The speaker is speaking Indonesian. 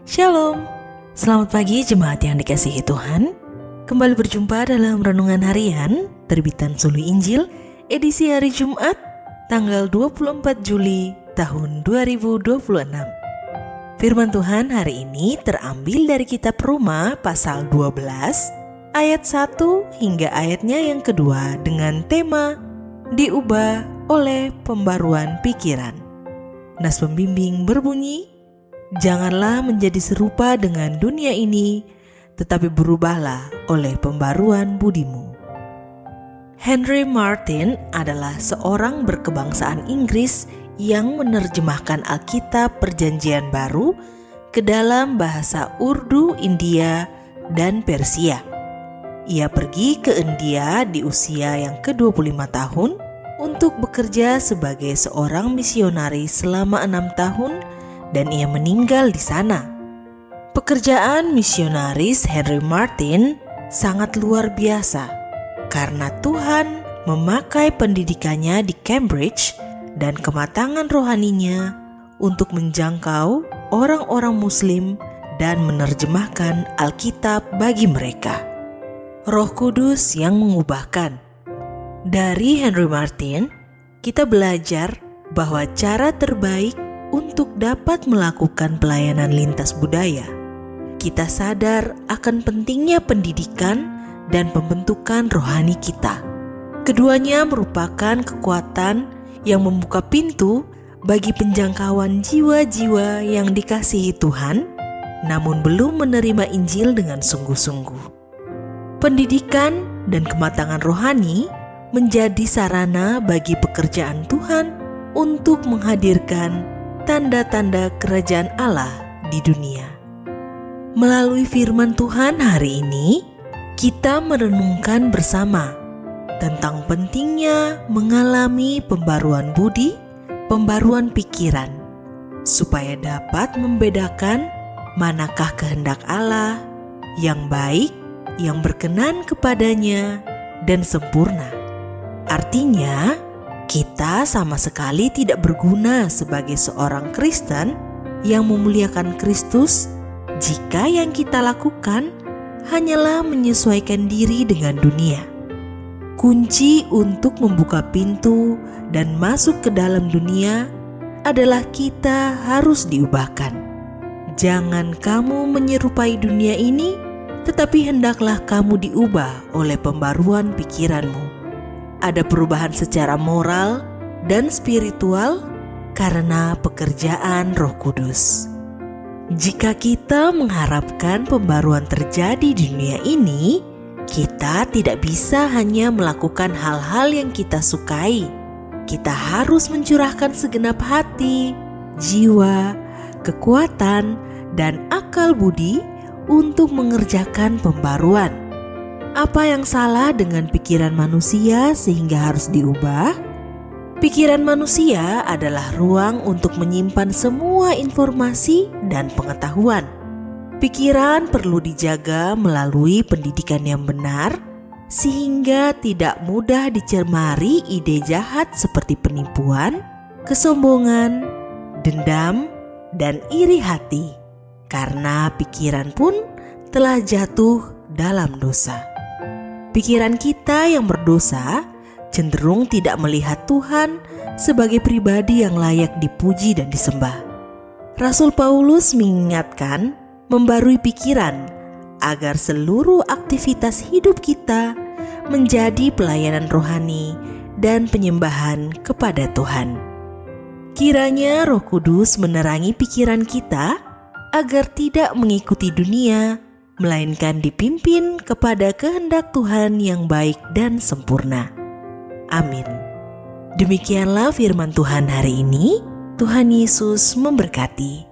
Shalom, selamat pagi jemaat yang dikasihi Tuhan. Kembali berjumpa dalam Renungan Harian terbitan Sulu Injil edisi hari Jumat tanggal 24 Juli tahun 2026. Firman Tuhan hari ini terambil dari kitab Roma pasal 12 ayat 1 hingga ayatnya yang kedua dengan tema diubah oleh pembaruan pikiran. Nas pembimbing berbunyi, janganlah menjadi serupa dengan dunia ini, tetapi berubahlah oleh pembaruan budimu. Henry Martyn adalah seorang berkebangsaan Inggris yang menerjemahkan Alkitab Perjanjian Baru ke dalam bahasa Urdu, India, dan Persia. Ia pergi ke India di usia yang ke-25 tahun untuk bekerja sebagai seorang misionaris selama 6 tahun dan ia meninggal di sana. Pekerjaan misionaris Henry Martyn sangat luar biasa karena Tuhan memakai pendidikannya di Cambridge dan kematangan rohaninya untuk menjangkau orang-orang Muslim dan menerjemahkan Alkitab bagi mereka. Roh Kudus yang mengubahkan. Dari Henry Martyn, kita belajar bahwa cara terbaik untuk dapat melakukan pelayanan lintas budaya, kita sadar akan pentingnya pendidikan dan pembentukan rohani kita. Keduanya merupakan kekuatan yang membuka pintu bagi penjangkauan jiwa-jiwa yang dikasihi Tuhan, namun belum menerima Injil dengan sungguh-sungguh. Pendidikan dan kematangan rohani menjadi sarana bagi pekerjaan Tuhan untuk menghadirkan tanda-tanda kerajaan Allah di dunia. Melalui firman Tuhan hari ini, kita merenungkan bersama tentang pentingnya mengalami pembaruan budi, pembaruan pikiran, supaya dapat membedakan manakah kehendak Allah yang baik, yang berkenan kepadanya, dan sempurna. Artinya, kita sama sekali tidak berguna sebagai seorang Kristen yang memuliakan Kristus jika yang kita lakukan hanyalah menyesuaikan diri dengan dunia. Kunci untuk membuka pintu dan masuk ke dalam dunia adalah kita harus diubahkan. Jangan kamu menyerupai dunia ini, tetapi hendaklah kamu diubah oleh pembaruan pikiranmu. Ada perubahan secara moral dan spiritual karena pekerjaan Roh Kudus. Jika kita mengharapkan pembaruan terjadi di dunia ini, kita tidak bisa hanya melakukan hal-hal yang kita sukai. Kita harus mencurahkan segenap hati, jiwa, kekuatan, dan akal budi untuk mengerjakan pembaruan. Apa yang salah dengan pikiran manusia sehingga harus diubah? Pikiran manusia adalah ruang untuk menyimpan semua informasi dan pengetahuan. Pikiran perlu dijaga melalui pendidikan yang benar, sehingga tidak mudah dicemari ide jahat seperti penipuan, kesombongan, dendam, dan iri hati, karena pikiran pun telah jatuh dalam dosa. Pikiran kita yang berdosa cenderung tidak melihat Tuhan sebagai pribadi yang layak dipuji dan disembah. Rasul Paulus mengingatkan membarui pikiran agar seluruh aktivitas hidup kita menjadi pelayanan rohani dan penyembahan kepada Tuhan. Kiranya Roh Kudus menerangi pikiran kita agar tidak mengikuti dunia, melainkan dipimpin kepada kehendak Tuhan yang baik dan sempurna. Amin. Demikianlah firman Tuhan hari ini. Tuhan Yesus memberkati.